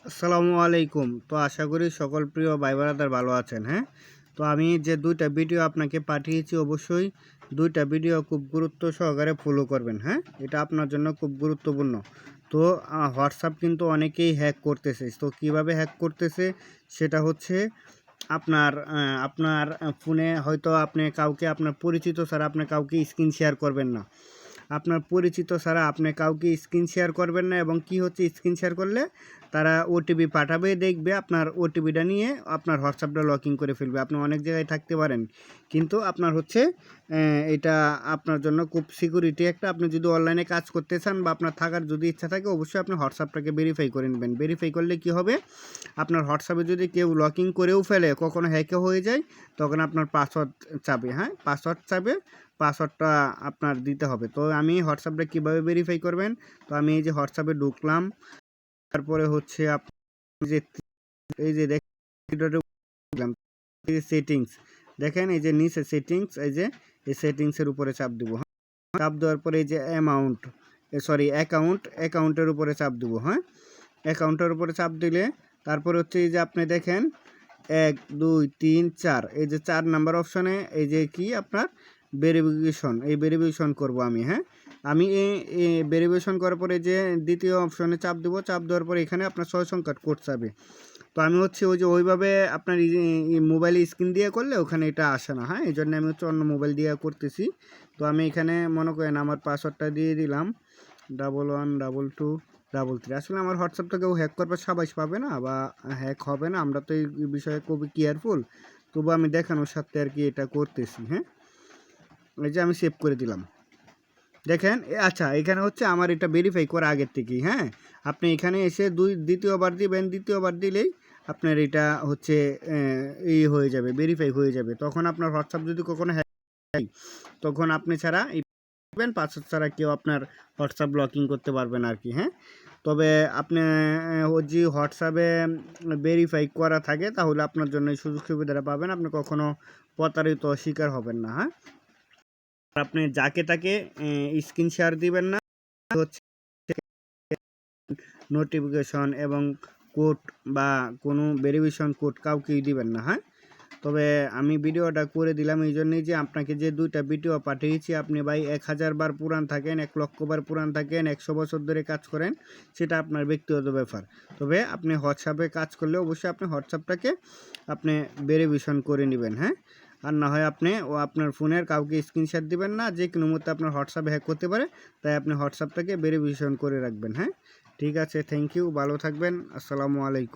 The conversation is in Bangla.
আসসালামু আলাইকুম। তো আশা করি সকল প্রিয় ভাই ব্রাদার ভালো আছেন। হ্যাঁ, তো আমি যে দুইটা ভিডিও আপনাকে পাঠিয়েছি, অবশ্যই দুইটা ভিডিও খুব গুরুত্ব সহকারে ফলো করবেন। হ্যাঁ, এটা আপনার জন্য খুব গুরুত্বপূর্ণ। তো হোয়াটসঅ্যাপ কিন্তু অনেকেই হ্যাক করতেছে। তো কিভাবে হ্যাক করতেছে সেটা হচ্ছে আপনার ফোনে হয়তো আপনি কাউকে, আপনার পরিচিত ছাড়া আপনি কাউকে স্ক্রিন শেয়ার করবেন না। আপনার পরিচিত ছাড়া আপনি কাউকে স্ক্রিন শেয়ার করবেন না। এবং কি হচ্ছে, স্ক্রিন শেয়ার করলে তারা ওটিপি পাঠাবে, দেখবে আপনার ওটিপিটা নিয়ে আপনার হোয়াটসঅ্যাপটা লকিং করে ফেলবে। আপনি অনেক জায়গায় থাকতে পারেন, কিন্তু আপনার হচ্ছে এটা আপনার জন্য খুব সিকিউরিটি একটা। আপনি যদি অনলাইনে কাজ করতে চান বা আপনার থাকার যদি ইচ্ছা থাকে, অবশ্যই আপনি হোয়াটসঅ্যাপটাকে ভেরিফাই করে নেবেন। ভেরিফাই করলে কি হবে, আপনার হোয়াটসঅ্যাপে যদি কেউ লকিং করেও ফেলে, কখনো হ্যাকে হয়ে যায়, তখন আপনার পাসওয়ার্ড চাবে। হ্যাঁ, পাসওয়ার্ড চাবে, পাসওয়ার্ডটা আপনার দিতে হবে। তো আমি হোয়াটসঅ্যাপটা কীভাবে ভেরিফাই করবেন, তো আমি এই যে হোয়াটসঅ্যাপে ঢুকলাম, তারপরে হচ্ছে যে এই যে দেখলাম সেটিংস, দেখেন এই যে নিচে সেটিংস, এই যে এই সেটিংসের উপরে চাপ দিব। হ্যাঁ, চাপ দেওয়ার পরে এই যে অ্যাকাউন্টের উপরে চাপ দিব। হ্যাঁ, অ্যাকাউন্টের উপরে চাপ দিলে তারপরে হচ্ছে এই যে আপনি দেখেন 1 2 3 4, এই যে 4 নাম্বার অপশনে এই যে কি আপনার ভেরিফিকেশন, এই ভেরিফিকেশন করব আমি। হ্যাঁ, আমি এই ভেরিফিকেশন করার পরে যে দ্বিতীয় অপশনে চাপ দেবো। চাপ দেওয়ার পরে এখানে আপনার 6 সংখ্যার কোড চাবে। তো আমি হচ্ছে ওই যে ওইভাবে আপনার মোবাইলে স্ক্রিন দিয়ে করলে ওখানে এটা আসে না। হ্যাঁ, এই জন্য আমি হচ্ছে অন্য মোবাইল দিয়ে করতেছি। তো আমি এখানে মনে করেন আমার পাসওয়ার্ডটা দিয়ে দিলাম 112233। আসলে আমার হোয়াটসঅ্যাপটা কেউ হ্যাক করবার সাবাস পাবে না বা হ্যাক হবে না, আমরা তো এই বিষয়ে খুবই কেয়ারফুল। তবু আমি দেখানোর সাথে আর কি এটা করতেছি। হ্যাঁ, এই যে আমি সেভ করে দিলাম। দেখেন আচ্ছা, এখানে হচ্ছে আমার এটা ভেরিফাই করা আগের থেকেই। হ্যাঁ, আপনি এখানে এসে দ্বিতীয়বার দিবেন, দ্বিতীয়বার দিলেই আপনার এটা হচ্ছে এই হয়ে যাবে, ভেরিফাই হয়ে যাবে। তখন আপনার হোয়াটসঅ্যাপ যদি কখনো হ্যাক হয়, তখন আপনি ছাড়া পাসওয়ার্ড ছাড়া কেউ আপনার হোয়াটসঅ্যাপ ব্লকিং করতে পারবে না আর কি। হ্যাঁ, তবে আপনি যদি হোয়াটসঅ্যাপে ভেরিফাই করা থাকে, তাহলে আপনার জন্য এই সুযোগ সুবিধাটা পাবেন, আপনি কখনো প্রতারিত শিকার হবেন না। হ্যাঁ, আপনি যাকে তাকে স্ক্রিন শেয়ার দিবেন না, হচ্ছে নোটিফিকেশন এবং কোড বা কোনো ভেরিফিকেশন কোড কাউকেই দিবেন না। হ্যাঁ, তবে আমি ভিডিওটা করে দিলাম এই জন্যই যে আপনাকে যে দুইটা ভিডিও পাঠিয়েছি, আপনি ভাই 1000 বার পুরান থাকেন, 1 লক্ষ বার পুরান থাকেন, 100 বছর ধরে কাজ করেন, সেটা আপনার ব্যক্তিগত ব্যাপার। তবে আপনি হোয়াটসঅ্যাপে কাজ করলে অবশ্যই আপনি হোয়াটসঅ্যাপটাকে আপনি ভেরিফিকেশন করে নেবেন। হ্যাঁ, আর না হয় আপনি আপনার ফোনের কাউকে স্ক্রিনশট দিবেন না, যে কোনো মুহূর্তে আপনার হোয়াটসঅ্যাপ হ্যাক করতে পারে, তাই আপনি হোয়াটসঅ্যাপটাকে ভেরিফিকেশন করে রাখবেন। হ্যাঁ, ঠিক আছে, থ্যাংক ইউ, ভালো থাকবেন, আসসালামু আলাইকুম।